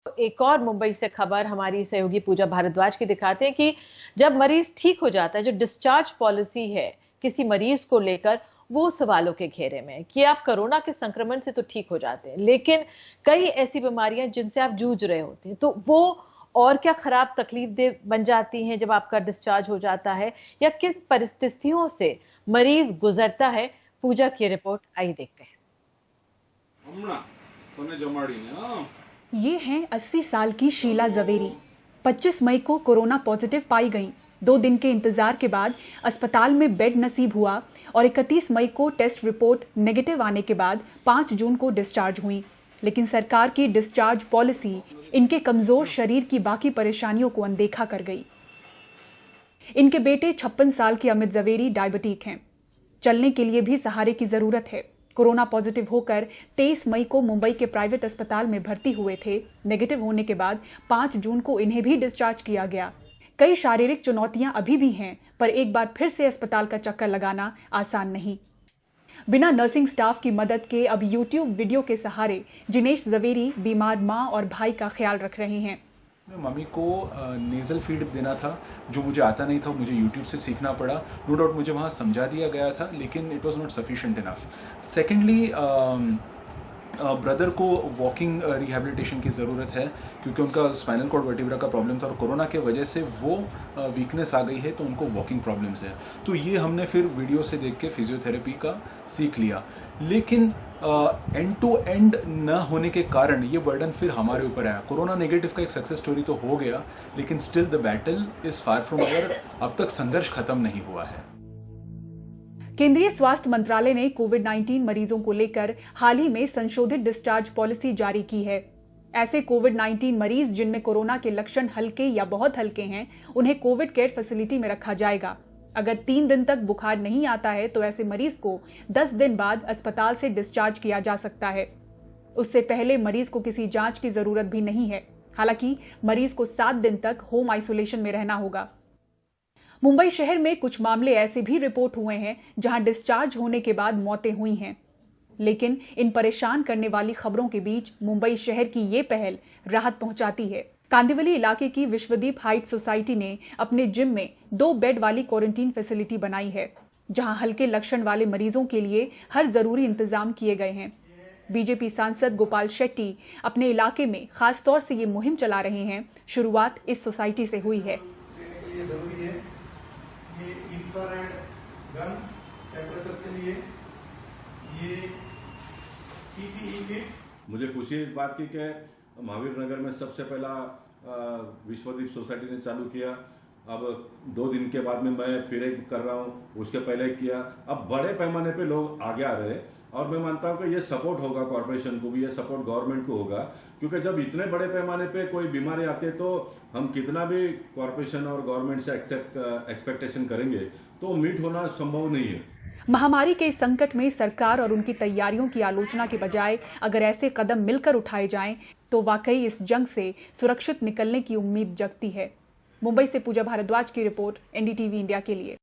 एक और मुंबई से खबर हमारी सहयोगी पूजा भारद्वाज की दिखाते हैं कि जब मरीज ठीक हो जाता है, जो डिस्चार्ज पॉलिसी है किसी मरीज को लेकर, वो सवालों के घेरे में है कि आप कोरोना के संक्रमण से तो ठीक हो जाते हैं, लेकिन कई ऐसी बीमारियां जिनसे आप जूझ रहे होते हैं, तो वो और क्या खराब तकलीफ दे बन जाती हैं जब आपका डिस्चार्ज हो जाता है, या किन परिस्थितियों से मरीज गुजरता है। पूजा की रिपोर्ट, आइए देखते हैं। ये हैं 80 साल की शीला जवेरी। 25 मई को कोरोना पॉजिटिव पाई गईं। 2 दिन के इंतजार के बाद अस्पताल में बेड नसीब हुआ और 31 मई को टेस्ट रिपोर्ट नेगेटिव आने के बाद 5 जून को डिस्चार्ज हुई। लेकिन सरकार की डिस्चार्ज पॉलिसी इनके कमजोर शरीर की बाकी परेशानियों को अनदेखा कर गई। इनके बेटे 56 साल के अमित जवेरी डायबिटिक हैं। चलने के लिए भी सहारे की जरूरत है। कोरोना पॉजिटिव होकर 23 मई को मुंबई के प्राइवेट अस्पताल में भर्ती हुए थे। नेगेटिव होने के बाद 5 जून को इन्हें भी डिस्चार्ज किया गया। कई शारीरिक चुनौतियां अभी भी हैं, पर एक बार फिर से अस्पताल का चक्कर लगाना आसान नहीं। बिना नर्सिंग स्टाफ की मदद के अब यूट्यूब वीडियो के सहारे जिनेश जवेरी बीमार मां और भाई का ख्याल रख रहे हैं। मम्मी को नेज़ल फीड देना था, जो मुझे आता नहीं था, मुझे यूट्यूब से सीखना पड़ा। नो डाउट मुझे वहाँ समझा दिया गया था, लेकिन it was not sufficient enough. Secondly, brother को वॉकिंग रिहैबिलिटेशन की ज़रूरत है, क्योंकि उनका स्पाइनल कॉर्ड वर्टिब्रा का प्रॉब्लम था और कोरोना के वजह से वो वीकनेस आ गई है, तो उनको वॉकिंग प्रॉब्लम्स है। तो ये हमने फिर वीडियो से देख के फिजियोथेरेपी का सीख लिया, लेकिन एंड टू एंड न होने के कारण ये बर्डन फिर हमारे ऊपर आया। कोरोना नेगेटिव का एक सक्सेस स्टोरी तो हो गया, लेकिन still the battle is far from over. अब तक संघर्ष खत्म नहीं हुआ है। केंद्रीय स्वास्थ्य मंत्रालय ने कोविड-19 मरीजों को लेकर हाल ही में संशोधित डिस्चार्ज पॉलिसी जारी की है। ऐसे कोविड-19 मरीज जिनमें कोरोना के लक्षण हल्के या बहुत हल्के हैं, उन्हें कोविड केयर फैसिलिटी में रखा जाएगा। अगर 3 दिन तक बुखार नहीं आता है तो ऐसे मरीज को 10 दिन बाद अस्पताल से डिस्चार्ज किया जा सकता है। उससे पहले मरीज को किसी जांच की जरूरत भी नहीं है। हालांकि मरीज को 7 दिन तक होम आइसोलेशन में रहना होगा। मुंबई शहर में कुछ मामले ऐसे भी रिपोर्ट हुए हैं जहां डिस्चार्ज होने के बाद मौतें हुई हैं। लेकिन इन परेशान करने वाली खबरों के बीच मुंबई शहर की ये पहल राहत पहुंचाती है। कांदिवली इलाके की विश्वदीप हाइट सोसाइटी ने अपने जिम में 2 बेड वाली क्वारंटीन फैसिलिटी बनाई है, जहां हल्के लक्षण वाले मरीजों के लिए हर जरूरी इंतजाम किए गए हैं। बीजेपी सांसद गोपाल शेट्टी अपने इलाके में खास तौर से ये मुहिम चला रहे हैं। शुरुआत इस सोसाइटी से हुई है। ये जरूरी है, ये इंफ्रारेड गन टेम्परेचर के लिए, ये पीपीई किट। मुझे खुशी है इस बात की कि महावीर नगर में सबसे पहला विश्वदीप सोसाइटी ने चालू किया। अब 2 दिन के बाद में मैं फिर एक कर रहा हूँ, उसके पहले किया। अब बड़े पैमाने पे लोग आगे आ रहे हैं और मैं मानता हूँ कि ये सपोर्ट होगा कॉर्पोरेशन को भी, ये सपोर्ट गवर्नमेंट को होगा, क्योंकि जब इतने बड़े पैमाने पे कोई बीमारी आती है तो हम कितना भी कॉर्पोरेशन और गवर्नमेंट से एक्सपेक्टेशन करेंगे तो मीट होना संभव नहीं है। महामारी के इस संकट में सरकार और उनकी तैयारियों की आलोचना के बजाय अगर ऐसे कदम मिलकर उठाए जाएं, तो वाकई इस जंग से सुरक्षित निकलने की उम्मीद जगती है। मुंबई से पूजा भारद्वाज की रिपोर्ट, एनडीटीवी इंडिया के लिए।